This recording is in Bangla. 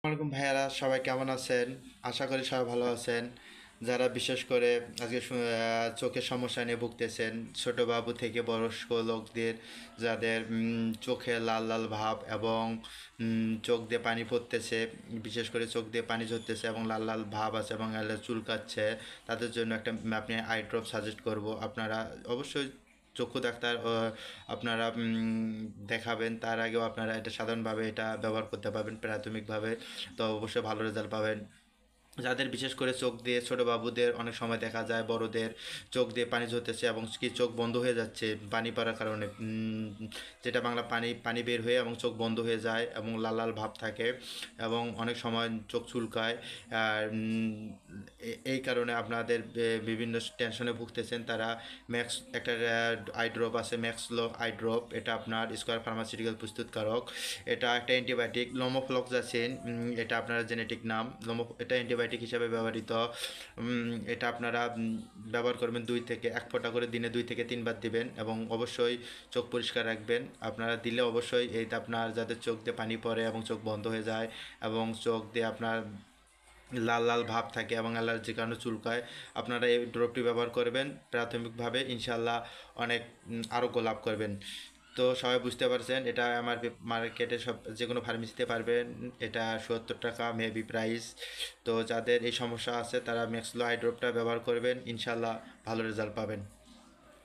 আলাইকুম ভাইয়ারা, সবাই কেমন আছেন? আশা করি সবাই ভালো আছেন। যারা বিশেষ করে আজকে চোখের সমস্যা নিয়ে ভুগতেছেন, ছোট বাবু থেকে বয়স্ক লোকদের, যাদের চোখে লাল লাল ভাব এবং চোখ দিয়ে পানি পড়তেছে, বিশেষ করে চোখ দিয়ে পানি ঝরতেছে এবং লাল লাল ভাব আছে এবং চুলকাচ্ছে, তাদের জন্য একটা আপনি আই ড্রপ সাজেস্ট করব। আপনারা অবশ্যই চক্ষু ডাক্তার আপনারা দেখাবেন। তার আগেও আপনারা এটা সাধারণভাবে এটা ব্যবহার করতে পারবেন প্রাথমিকভাবে, তো অবশ্যই ভালো রেজাল্ট পাবেন। যাদের বিশেষ করে চোখ দিয়ে, ছোট বাবুদের অনেক সময় দেখা যায় বড়দের চোখ দিয়ে পানি ঝরতেছে এবং কি চোখ বন্ধ হয়ে যাচ্ছে পানি পড়ার কারণে, যেটা বাংলা পানি পানি বের হয়ে এবং চোখ বন্ধ হয়ে যায় এবং লাল লাল ভাব থাকে এবং অনেক সময় চোখ চুলকায়। আর এই কারণে আপনাদের বিভিন্ন টেনশনে ভুগতেছেন, তারা ম্যাক্স একটা আই ড্রপ আছে, ম্যাক্সলো আই ড্রপ। এটা আপনার স্কয়ার ফার্মাসিউটিক্যাল প্রস্তুতকারক। এটা একটা অ্যান্টিবায়োটিক, লোমোফ্লক্সাসিন, এটা আপনার জেনেটিক নাম। এটা অ্যান্টিবায়োটিক হিসাবে ব্যবহৃত। এটা আপনারা ব্যবহার করবেন 1 ফোঁটা করে দিনে 2 থেকে 3 বার দিবেন এবং অবশ্যই চোখ পরিষ্কার রাখবেন। আপনারা দিলে অবশ্যই এইটা আপনার যাদের চোখ দিয়ে পানি পড়ে এবং চোখ বন্ধ হয়ে যায় এবং চোখ দিয়ে আপনার লাল লাল ভাব থাকে এবং অ্যালার্জির কারণে চুলকায়, আপনারা এই ড্রপটি ব্যবহার করবেন প্রাথমিকভাবে, ইনশাল্লাহ অনেক আরোগ্য লাভ করবেন। তো সবাই বুঝতে পারছেন, এটা আমার মার্কেটে সব যে কোনো ফার্মেসিতে পারবেন। এটা 70 টাকা মেবি প্রাইস। তো যাদের এই সমস্যা আছে তারা ম্যাক্সলো আই ড্রপটা ব্যবহার করবেন, ইনশাল্লাহ ভালো রেজাল্ট পাবেন।